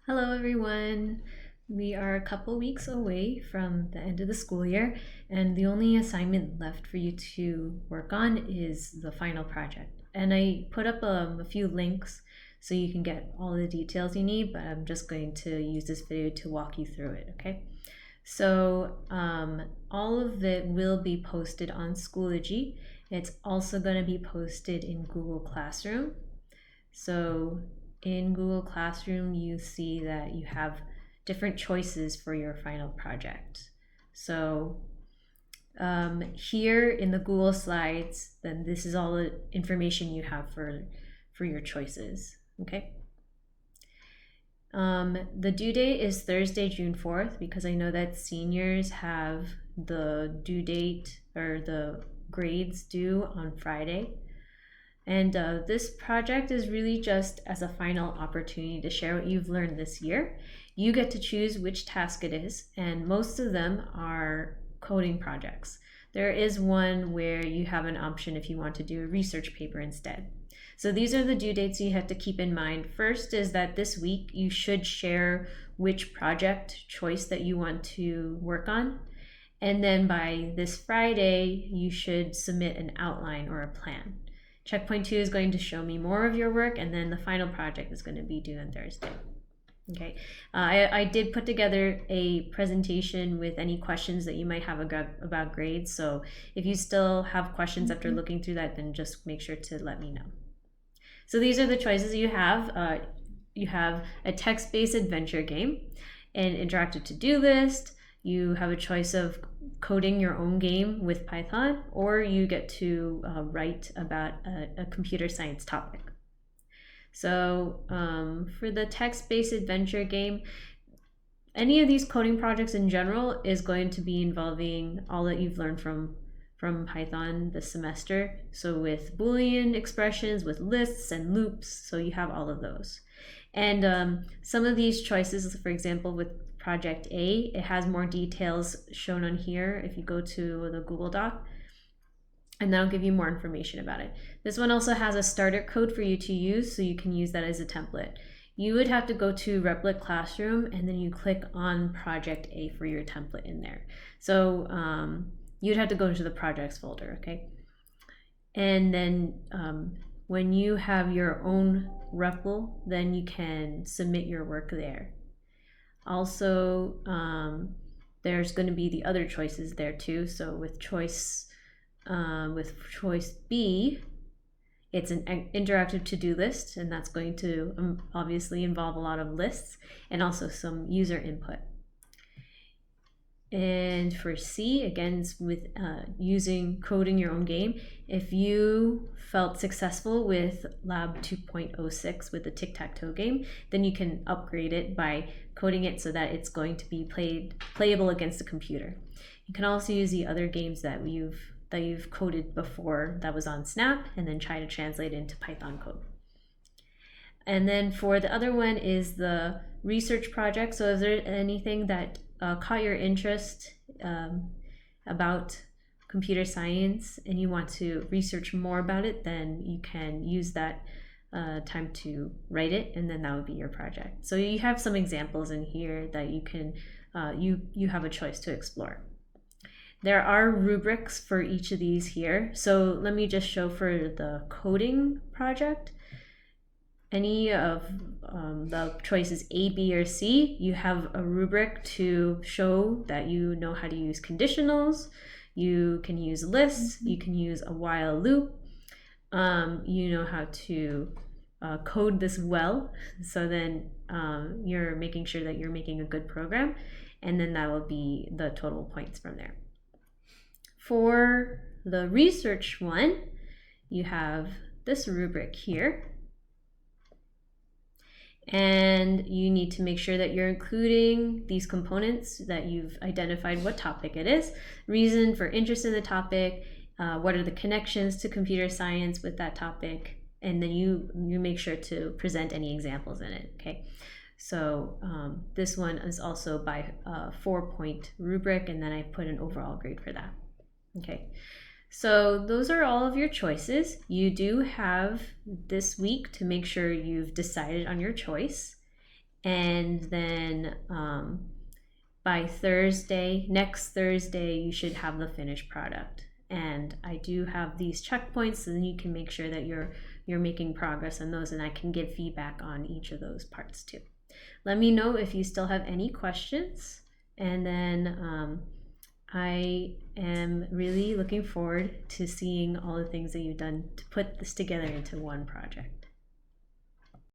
Hello, everyone. We are a couple weeks away from the end of the school year, and the only assignment left for you to work on is the final project. And I put up a few links so you can get all the details you need, but I'm just going to use this video to walk you through it, okay? So all of it will be posted on Schoology. It's also going to be posted in Google Classroom. So in Google Classroom, you see that you have different choices for your final project. So here in the Google Slides, then this is all the information you have for your choices, okay? The due date is Thursday, June 4th, because I know that seniors have the due date or the grades due on Friday. And this project is really just as a final opportunity to share what you've learned this year. You get to choose which task it is, and most of them are coding projects. There is one where you have an option if you want to do a research paper instead. So these are the due dates you have to keep in mind. First is that this week you should share which project choice that you want to work on. And then by this Friday, you should submit an outline or a plan. Checkpoint 2 is going to show me more of your work, and then the final project is going to be due on Thursday. Okay, I did put together a presentation with any questions that you might have about grades. So if you still have questions after looking through that, then just make sure to let me know. So these are the choices you have. You have a text-based adventure game, an interactive to-do list. You have a choice of coding your own game with Python, or you get to write about a computer science topic. So for the text-based adventure game, any of these coding projects in general is going to be involving all that you've learned from Python this semester. So with Boolean expressions, with lists and loops, so you have all of those. And some of these choices, for example, with Project A, it has more details shown on here if you go to the Google Doc, and that'll give you more information about it. This one also has a starter code for you to use, so you can use that as a template. You would have to go to Replit Classroom, and then you click on Project A for your template in there. So you'd have to go to the projects folder, okay? And then when you have your own REPL, then you can submit your work there. Also, there's going to be the other choices there too. So with choice B, it's an interactive to-do list, and that's going to obviously involve a lot of lists and also some user input. And for C, again, with coding your own game, if you felt successful with Lab 2.06 with the tic-tac-toe game, then you can upgrade it by coding it so that it's going to be playable against a computer. You can also use the other games that you've coded before that was on Snap, and then try to translate it into Python code. And then for the other one is the research project. So is there anything that caught your interest about computer science and you want to research more about it, then you can use that time to write it, and then that would be your project. So you have some examples in here that you can you have a choice to explore. There are rubrics for each of these here. So let me just show for the coding project. Any of the choices A, B, or C, you have a rubric to show that you know how to use conditionals. You can use lists. You can use a while loop. You know how to code this well. So then you're making sure that you're making a good program, and then that will be the total points from there. For the research one, you have this rubric here. And you need to make sure that you're including these components, that you've identified what topic it is, reason for interest in the topic, what are the connections to computer science with that topic, and then you make sure to present any examples in it, okay? So this one is also by a 4-point rubric, and then I put an overall grade for that, okay? So those are all of your choices. You do have this week to make sure you've decided on your choice. and then by Thursday, next Thursday, you should have the finished product. And I do have these checkpoints, so then you can make sure that you're making progress on those, and I can give feedback on each of those parts too. Let me know if you still have any questions, and then I am really looking forward to seeing all the things that you've done to put this together into one project.